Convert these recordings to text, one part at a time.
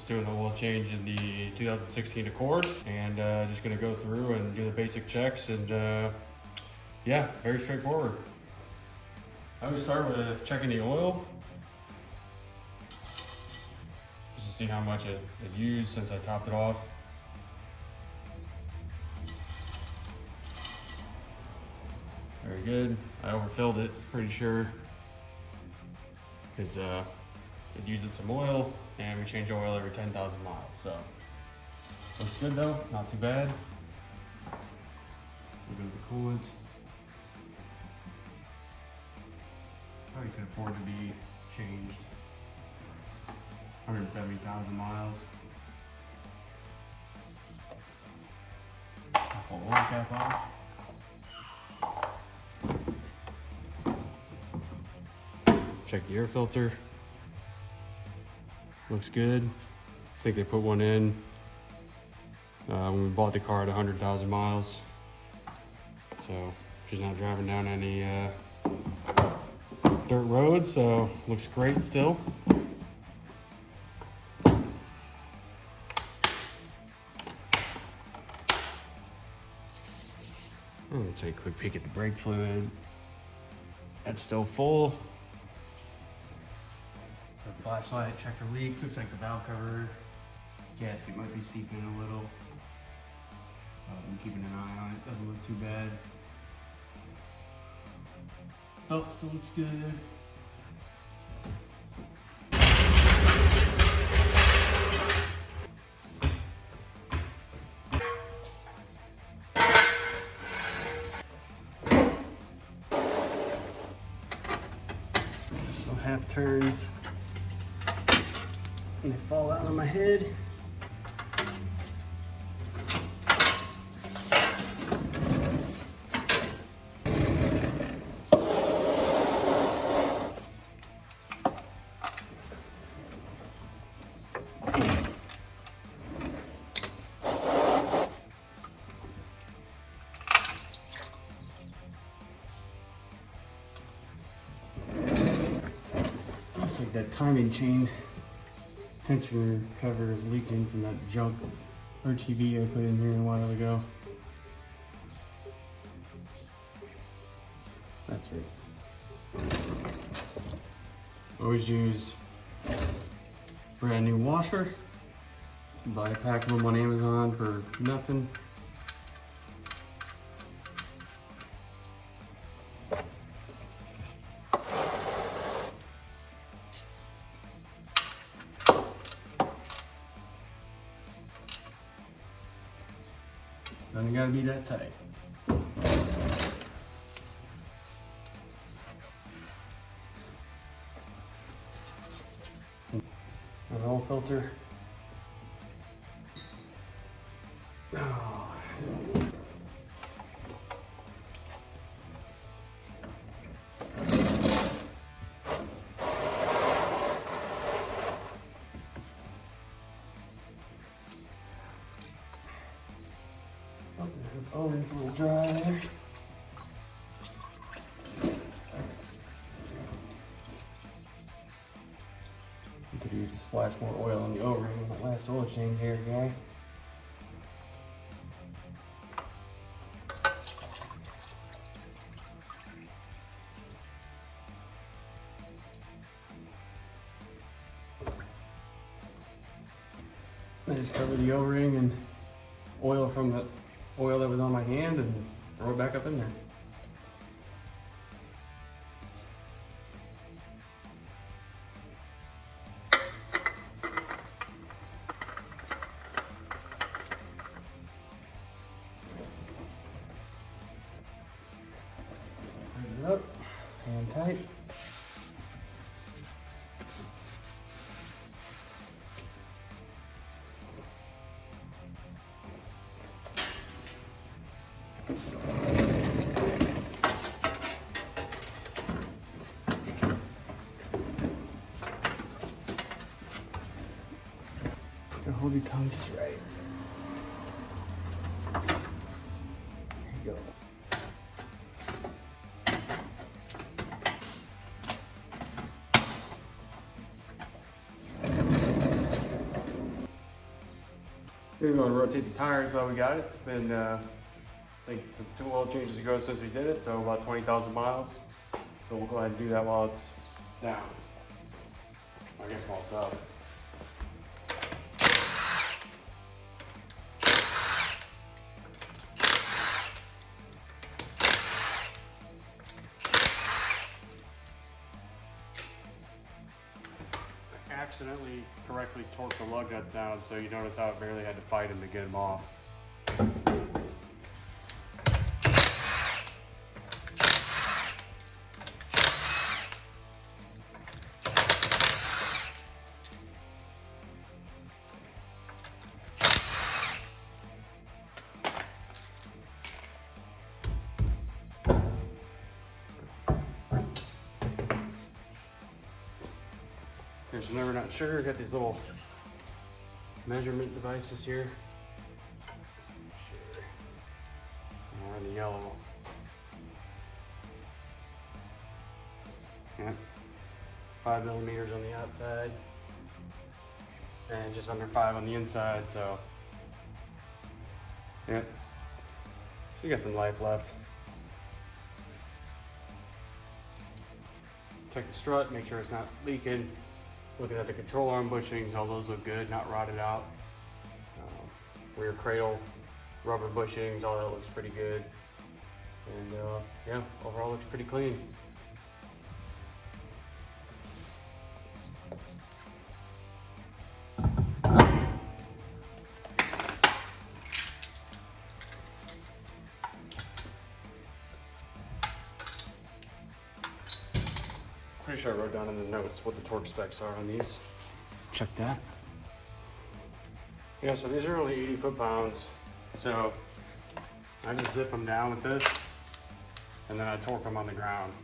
Just doing the oil change in the 2016 Accord, and just gonna go through and do the basic checks, and yeah, very straightforward. I always start with checking the oil, just to see how much it used since I topped it off. Very good. I overfilled it, pretty sure, because it uses some oil, and we change oil every 10,000 miles. So looks good though, not too bad. Look at the coolant. Probably could afford to be changed. 170,000 miles. I'll pull the oil cap off. Check the air filter. Looks good. I think they put one in when we bought the car at 100,000 miles. So she's not driving down any dirt roads, so looks great still. Let's take a quick peek at the brake fluid. That's still full. The flashlight, check for leaks. Looks like the valve cover gasket might be seeping a little. I'm keeping an eye on it. Doesn't look too bad. Belt still looks good. Some half turns. And they fall out on my head. Looks like that timing chain tensioner cover is leaking from that junk RTV I put in here a while ago. That's right. Always use brand new washer. Buy a pack of them on Amazon for nothing. Doesn't gotta be that tight. An oil filter. Oh. Oh, it's a little dry there. Could use to splash more oil on the O-ring in the last oil change here, guy. I just cover the O-ring and oil from the oil that was on my hand and throw it back up in there. Tighten it up, hand tight. Hold your tongue just right. There you go. We're going to rotate the tires while we got it. It's been, I think, since 2 oil changes ago since we did it, so about 20,000 miles. So we'll go ahead and do that while it's down. I guess while it's up. Accidentally correctly torqued the lug nuts down, so you notice how I barely had to fight him to get him off. Because you're never not sure, got these little measurement devices here. More in the yellow. Yeah. 5 millimeters on the outside. And just under 5 on the inside, so. Yeah. You got some life left. Check the strut, make sure it's not leaking. Looking at the control arm bushings, all those look good, not rotted out. Rear cradle, rubber bushings, all that looks pretty good. And yeah, overall looks pretty clean. Pretty sure I wrote down in the notes what the torque specs are on these. Check that. Yeah, so these are only 80 foot-pounds. So I just zip them down with this, and then I torque them on the ground.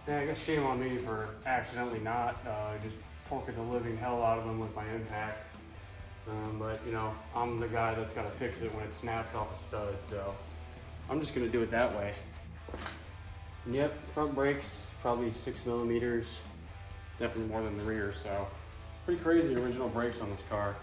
Yeah, I guess shame on me for accidentally not just torquing the living hell out of them with my impact. But you know, I'm the guy that's got to fix it when it snaps off a stud, so I'm just gonna do it that way. And yep, front brakes probably 6 millimeters, definitely more than the rear. So pretty crazy original brakes on this car.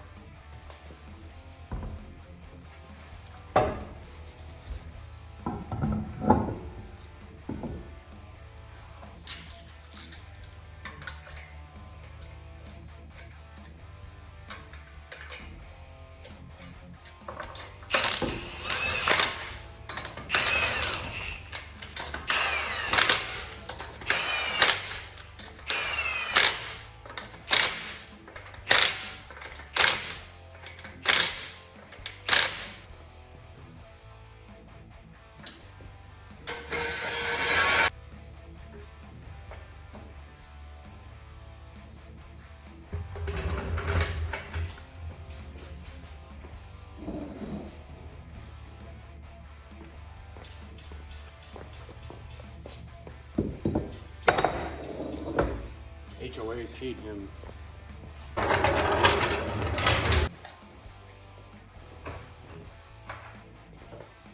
HOAs hate him.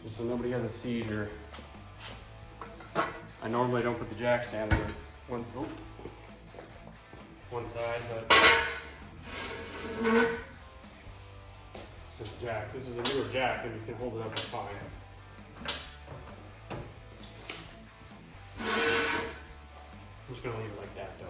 Just so nobody has a seizure. I normally don't put the jack stand on one side, but this jack, this is a newer jack and you can hold it up fine. I'm just gonna leave it like that though.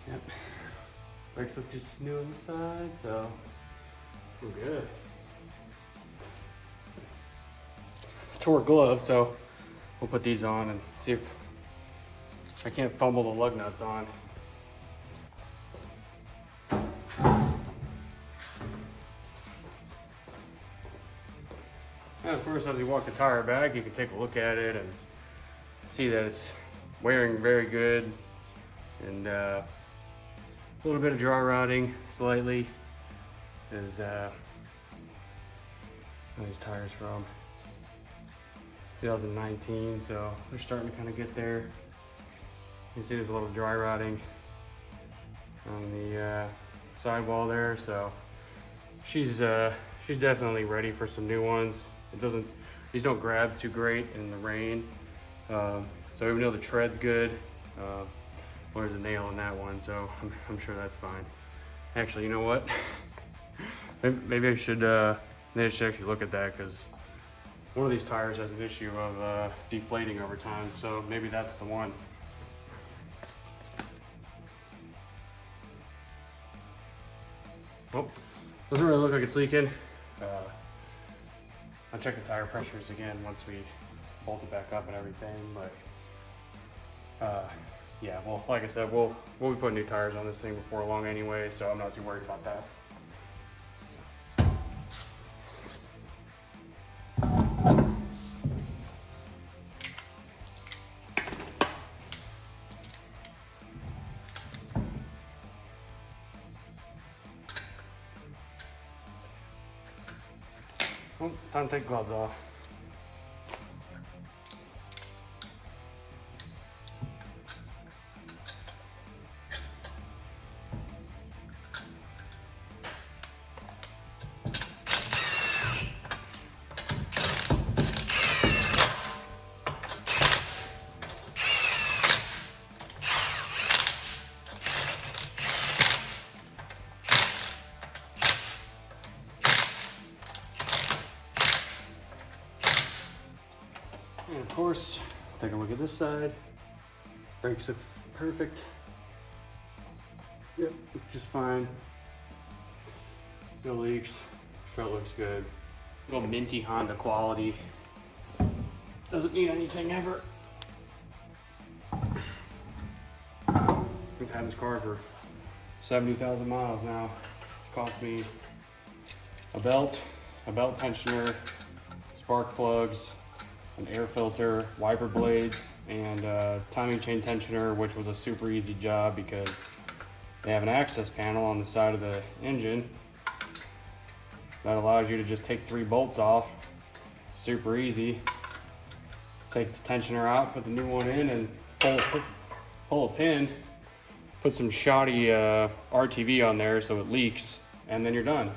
Yep. Brakes look just new on the side, so we're good. torque glove, so we'll put these on and see if I can't fumble the lug nuts on. And of course, as you walk the tire back, you can take a look at it and see that it's wearing very good, and a little bit of dry rotting slightly. Is these tires from 2019, so they're starting to kind of get there. You can see there's a little dry rotting on the sidewall there, so she's definitely ready for some new ones. These don't grab too great in the rain, so even though the tread's good, well, there's a nail in that one, so I'm sure that's fine. Actually, you know what? Maybe I should actually look at that, because one of these tires has an issue of deflating over time, so maybe that's the one. Oh, doesn't really look like it's leaking. I'll check the tire pressures again once we bolt it back up and everything, but yeah, well, like I said, we'll be putting new tires on this thing before long anyway, so I'm not too worried about that. Oh, time to take the gloves off. And of course, take a look at this side. Brakes look perfect. Yep, just fine. No leaks. Strut looks good. Little minty Honda quality. Doesn't need anything ever. We've had this car for 70,000 miles now. It's cost me a belt tensioner, spark plugs, an air filter, wiper blades, and a timing chain tensioner, which was a super easy job because they have an access panel on the side of the engine that allows you to just take 3 bolts off. Super easy. Take the tensioner out, put the new one in, and pull a pin, put some shoddy RTV on there so it leaks, and then you're done.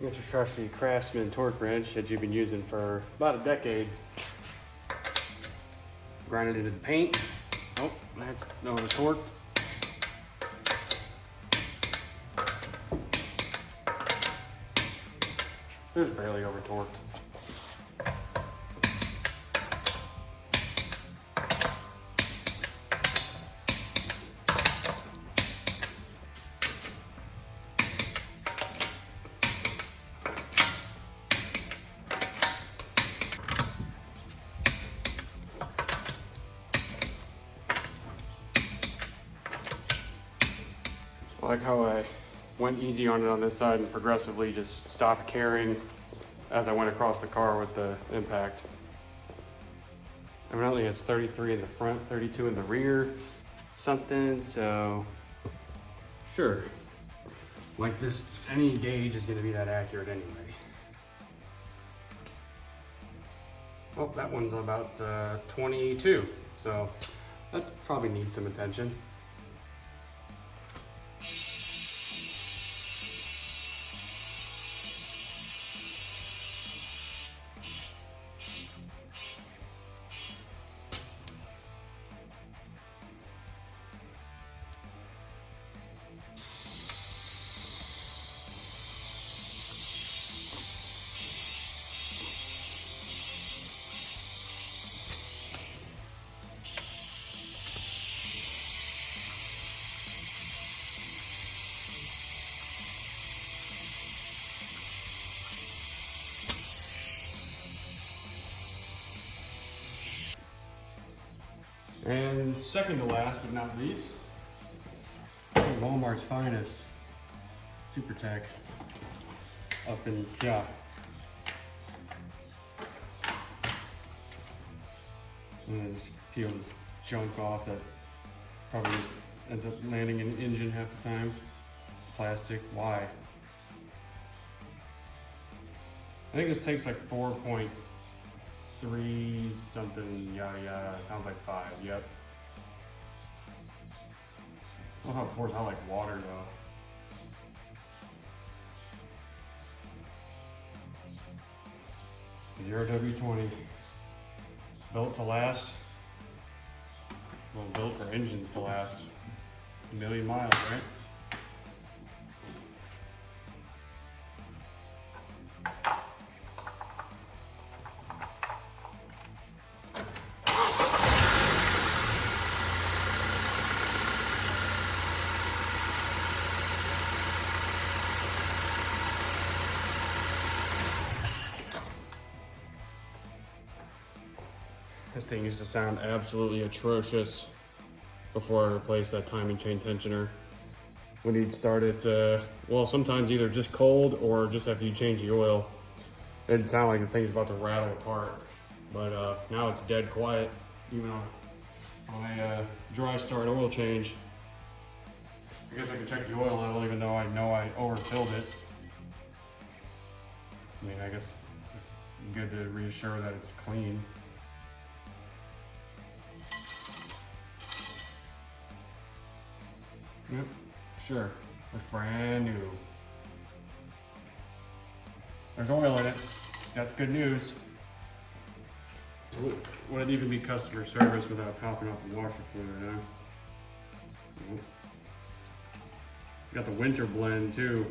Get your trusty Craftsman torque wrench that you've been using for about a decade. Grind it into the paint. Oh, that's no torque. There's barely over torqued. I like how I went easy on it on this side and progressively just stopped caring as I went across the car with the impact. Evidently it's 33 in the front, 32 in the rear, something, so sure. Like this, any gauge is gonna be that accurate anyway. Oh, that one's about 22, so that probably needs some attention. And second to last but not least, Walmart's finest, Super Tech, up in, yeah. And then just peel this junk off that probably ends up landing in the engine half the time. Plastic, why? I think this takes like 4.3 something, yada yada. It sounds like 5, yep. I don't know how it pours out like water though. 0W20. Built to last. Well, built for engines to last. A million miles, right? This thing used to sound absolutely atrocious before I replaced that timing chain tensioner. When you'd start it, well, sometimes either just cold or just after you change the oil. It'd sound like the thing's about to rattle apart. But now it's dead quiet, even on a dry start oil change. I guess I can check the oil level even though I overfilled it. I mean, I guess it's good to reassure that it's clean. Yep, sure. Looks brand new. There's oil in it. That's good news. Would it even be customer service without topping off the washer fluid, huh? Nope. Got the winter blend too.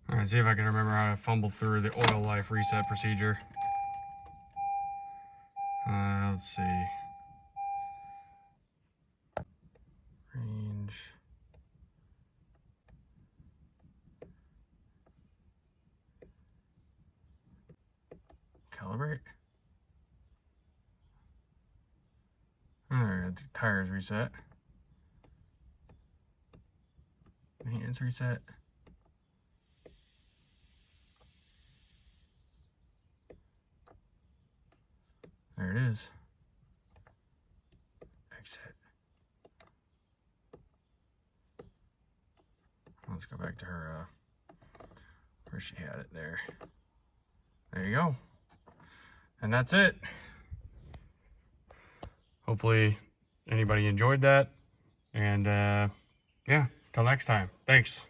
All right, see if I can remember how to fumble through the oil life reset procedure. Let's see. Range. Calibrate. All right, the tires reset. Maintenance reset. There it is. Exit. Let's go back to her, where she had it there. There you go. And that's it. Hopefully anybody enjoyed that. And yeah, till next time. Thanks.